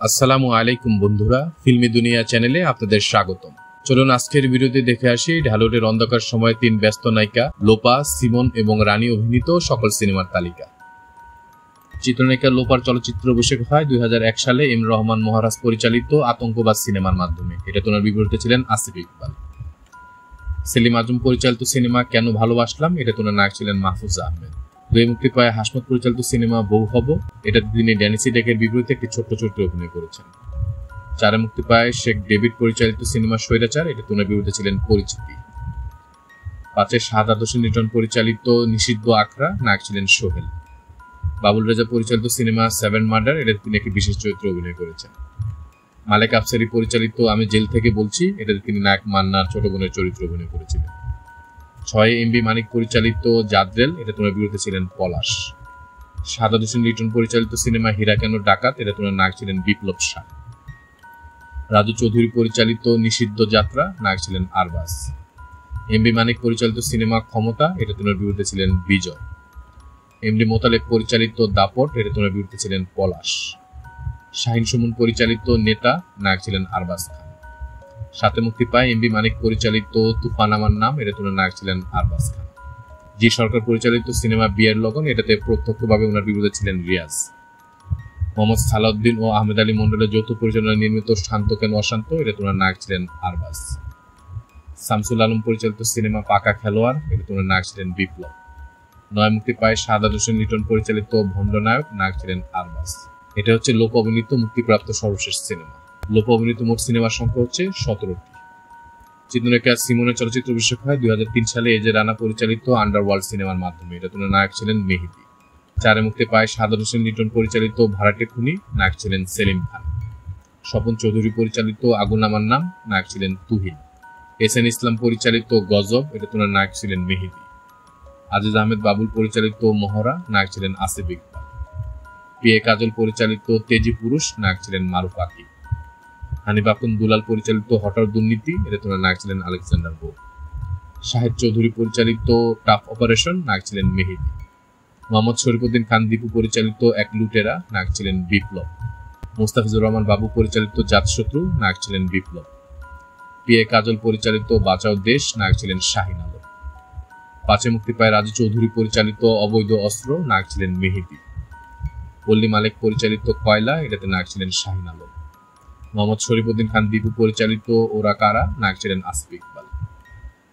আসসালামু আলাইকুম বন্ধুরা, ফিল্মি দুনিয়া চ্যানেলে আপনাদের স্বাগতম। চলুন আজকের ভিডিওতে দেখে আসি ঢালিউডের অন্ধকার সময়ে তিন ব্যস্ত নায়িকা লোপা, সিমন এবং রানী অভিনীত সকল সিনেমার তালিকা। চিত্রনায়িকা লোপার চলচ্চিত্র অভিষেক হয় 2001 সালে এম রহমান মহারাজ পরিচালিত আতঙ্কবাদ সিনেমার মাধ্যমে। এটা তোনার বিপরীতে ছিলেন আসিফ ইকবাল। সেলিম আজম পরিচালিত সিনেমা কেন ভালোবাসলাম, এটা তোনার নায়ক ছিলেন মাহফুজা আহমেদ। দুই মুক্তি পায় হাসমত পরিচালিত সিনেমা বউ হব, এটাতে তিনি ড্যানিসি ডেকের বিপরীতে একটি ছোট্ট চরিত্রে অভিনয় করেছেন। চারে মুক্তি পায় শেখ ডেভিড পরিচালিত সিনেমা স্বৈরাচার, এটা তোনার বিপরীতে ছিলেন পরিচিতি। পাঁচে শাহাদাত হোসেন লিটন পরিচালিত নিষিদ্ধ আখড়া, নায়ক ছিলেন সোহেল। বাবুল রেজা পরিচালিত সিনেমা 7 মার্ডার, এটাতে তিনি একটি বিশেষ চরিত্রে অভিনয় করেছেন। মালেক আফসারি পরিচালিত আমি জেল থেকে বলছি, এটাতে তিনি নায়ক মান্নার ছোট বোনের চরিত্রে অভিনয় করেছিলেন। 6 এমবি মানিক পরিচালিত জাদ্রেল, এটা তোনার বিরুদ্ধে ছিলেন পলাশ। শাহাদাত হোসেন লিটন পরিচালিত সিনেমা হীরা কেন ডাকাত, এটা তোনার নায়ক ছিলেন বিপ্লব শাহ। রাজু চৌধুরী পরিচালিত নিষিদ্ধ যাত্রা, নায়ক ছিলেন আরবাজ। এমবি মানিক পরিচালিত সিনেমা ক্ষমতা, এটা তোনার বিরুদ্ধে ছিলেন বিজয়। এমডি মোতালেব পরিচালিত দাপট, এটা তোনার বিরুদ্ধে ছিলেন পলাশ। শাহিন সুমন পরিচালিত নেতা, নায়ক ছিলেন আরবাজ খান। সাথে মুক্তি পায় এমবি মানিক পরিচালিত তুফান আমার নাম, এটা তোনার নায়ক ছিলেন আরবাজ খান। জি সরকার পরিচালিত সিনেমা বিয়ের লগন, এটাতে প্রত্যক্ষভাবে ওনার বিরুদ্ধে ছিলেন রিয়াজ। মোহাম্মদ সালাউদ্দিন ও আহমেদ আলী মন্ডলের যৌথ পরিচালনায় নির্মিত শান্ত কেন অশান্ত, এটা তোনার নায়ক ছিলেন আরবাজ। শামসুল আলম পরিচালিত সিনেমা পাকা খেলোয়াড়, এটা তোনার নায়ক ছিলেন বিপ্লব। 9 মুক্তি পায় শাহাদাত হোসেন লিটন পরিচালিত ভণ্ড নায়ক, নায়ক ছিলেন আরবাজ। এটা হচ্ছে লোক অভিনীত মুক্তিপ্রাপ্ত সর্বশেষ সিনেমা। লোক অভিনীত মোট সিনেমার সংখ্যা হচ্ছে 17টি। চিত্রনায়িকা সিমনের চলচ্চিত্র অভিষেক হয় 2003 সালে এজে রানা পরিচালিত আন্ডারওয়ার্ল্ড সিনেমার মাধ্যমে, এটা তোনার নায়ক ছিলেন মেহেদী। 4 মুক্তি পায় শাহাদাত হোসেন লিটন পরিচালিত ভাড়াটে খুনি, নায়ক ছিলেন সেলিম খান। স্বপন চৌধুরী পরিচালিত আগুন আমার নাম, নায়ক ছিলেন তুহিন। এসএন ইসলাম পরিচালিত গজব, এটা তোনার নায়ক ছিলেন মেহেদী। আজিজ আহমেদ বাবুল পরিচালিত মহড়া, নায়ক ছিলেন আসিফ ইকবাল। পিএ কাজল পরিচালিত তেজি পুরুষ, নায়ক ছিলেন মারুফ আকিব। হানিফ আকুন দুলাল পরিচালিত হঠাৎ দুর্নীতি, এটা তোনার নায়ক ছিলেন আলেকজান্ডার বো। শাহেদ চৌধুরী পরিচালিত টাফ অপারেশন, নায়ক ছিলেন মেহেদী। মোহাম্মদ শরীফুদ্দিন খান দীপু পরিচালিত এক লুটেরা, নায়ক ছিলেন বিপ্লব। মোস্তাফিজুর রহমান বাবু পরিচালিত জাতশত্রু, নায়ক ছিলেন বিপ্লব। পিএ কাজল পরিচালিত বাঁচাও দেশ, নায়ক ছিলেন শাহিন আলম। 5 মুক্তি পায় রাজু চৌধুরী পরিচালিত অবৈধ অস্ত্র, নায়ক ছিলেন মেহেদী। পল্লী মালেক পরিচালিত কয়লা, এটাতে নায়ক ছিলেন শাহিন আলম। মোহাম্মদ শরীফুদ্দিন খান দীপু পরিচালিত ওরা কারা, নায়ক ছিলেন আসিফ ইকবাল।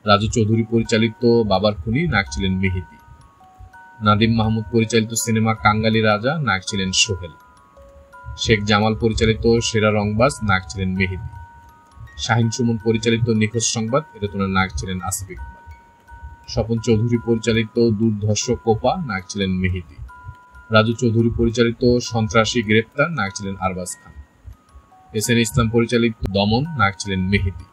রাজু চৌধুরী পরিচালিত বাবার খুনি, নায়ক ছিলেন মেহেদী। নাদিম মাহমুদ পরিচালিত সিনেমা কাঙ্গালি রাজা, নায়ক ছিলেন সোহেল। শেখ জামাল পরিচালিত সেরা রংবাজ, নায়ক ছিলেন মেহেদী। শাহিন সুমন পরিচালিত নিখোঁজ সংবাদ, এটা তোনার নায়ক ছিলেন আসিফ ইকবাল। স্বপন চৌধুরী পরিচালিত দুর্ধর্ষ কোপা, নায়ক ছিলেন মেহেদী। রাজু চৌধুরী পরিচালিত সন্ত্রাসী গ্রেপ্তার, নায়ক ছিলেন আরবাজ খান। এসএন ইসলাম পরিচালিত দমন, নায়ক ছিলেন মেহেদী।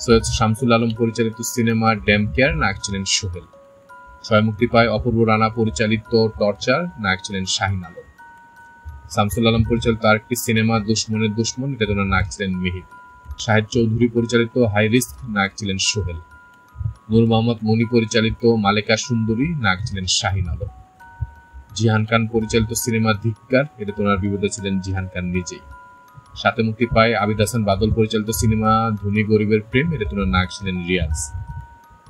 সৈয়দ শামসুল আলম পরিচালিত সিনেমা ড্যাম কেয়ার, নায়ক ছিলেন সোহেল। 6 মুক্তি পায় অপূর্ব রানা পরিচালিত টর্চার, নায়ক ছিলেন শাহিন আলম। শামসুল আলম পরিচালিত আরেকটি সিনেমা দুশ্মনের দুশ্মন, এটা তোনার নায়ক ছিলেন মেহেদী। শাহেদ চৌধুরী পরিচালিত হাই রিস্ক, নায়ক ছিলেন সোহেল। নূর মোহাম্মদ মনি পরিচালিত মালেকা সুন্দরী, নায়ক ছিলেন শাহিন আলম। জিহান খান পরিচালিত সিনেমা ধিক্কার, এটা তোনার বিরুদ্ধে ছিলেন জিহান খান নিজেই। 7 মুক্তি পায় আবিদ হাসান বাদল পরিচালিত সিনেমা ধনী গরিবের প্রেম, এটা তোনার নায়ক ছিলেন রিয়াজ।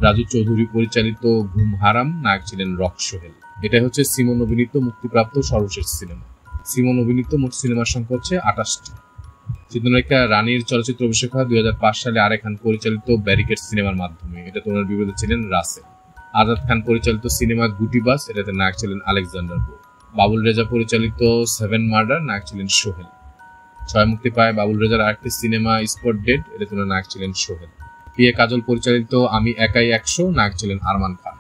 রাজু চৌধুরী পরিচালিত ঘুম হারাম, নায়ক ছিলেন রক সোহেল। এটা হচ্ছে সিমন অভিনীত মুক্তিপ্রাপ্ত সর্বশেষ সিনেমা। সিমন অভিনীত মোট সিনেমার সংখ্যা হচ্ছে 28টি। চিত্রনায়িকা রানীর চলচ্চিত্র অভিষেক হয় 2005 সালে আরে খান পরিচালিত ব্যারিকেড সিনেমার মাধ্যমে, এটা তোনার বিরুদ্ধে ছিলেন রাসেল। আজাদ খান পরিচালিত সিনেমা গুটিবাস, এটাতে নায়ক ছিলেন আলেকজান্ডার বো। বাবুল রেজা পরিচালিত 7 মার্ডার, নায়ক ছিলেন সোহেল। 6 মুক্তি পায় বাবুল রেজার আরেকটি সিনেমা স্পট ডেড, এটা তোনার নায়ক ছিলেন সোহেল। পিএ কাজল পরিচালিত আমি একাই 100, নায়ক ছিলেন আরমান খান।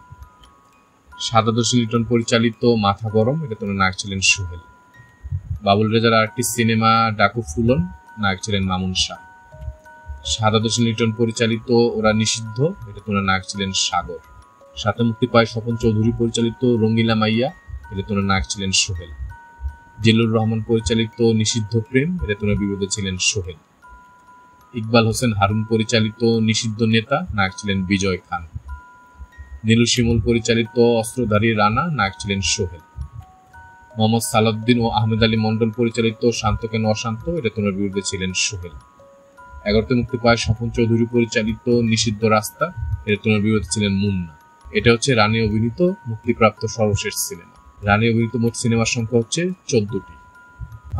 শাহাদাত হোসেন লিটন পরিচালিত মাথা গরম, এটা তোনার নায়ক ছিলেন সোহেল। বাবুল রেজার আরেকটি সিনেমা ডাকু ফুলন, নায়ক ছিলেন মামুন শাহ। শাহাদাত হোসেন লিটন পরিচালিত ওরা নিষিদ্ধ, এটা তোনার নায়ক ছিলেন সাগর। 7 মুক্তি পায় স্বপন চৌধুরী পরিচালিত রঙ্গিলা মাইয়া, এটা তোনার নায়ক ছিলেন সোহেল। জিল্লুর রহমান পরিচালিত নিষিদ্ধ প্রেম, এটা তোনার বিরুদ্ধে ছিলেন সোহেল। ইকবাল হোসেন হারুন পরিচালিত নিষিদ্ধ নেতা, নায়ক ছিলেন বিজয় খান। নীলু শিমুল পরিচালিত অস্ত্রধারী রানা, নায়ক ছিলেন সোহেল। মোহাম্মদ সালাউদ্দিন ও আহমেদ আলী মন্ডল পরিচালিত শান্ত কেন অশান্ত, এটা তোমার বিরুদ্ধে ছিলেন সোহেল। 11তে মুক্তি পায় স্বপন চৌধুরী পরিচালিত নিষিদ্ধ রাস্তা, এটা তোমার বিরুদ্ধে ছিলেন মুন্না। এটা হচ্ছে রানী অভিনীত মুক্তিপ্রাপ্ত সর্বশেষ সিনেমা। রানী অভিনীত মোট সিনেমার সংখ্যা হচ্ছে 14টি।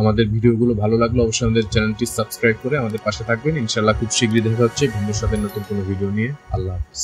আমাদের ভিডিওগুলো ভালো লাগলে অবশ্যই আমাদের চ্যানেলটি সাবস্ক্রাইব করে আমাদের পাশে থাকবেন। ইনশাআল্লাহ খুব শীঘ্রই দেখা হচ্ছে ভিন্ন সাথে নতুন কোনো ভিডিও নিয়ে। আল্লাহ হাফেজ।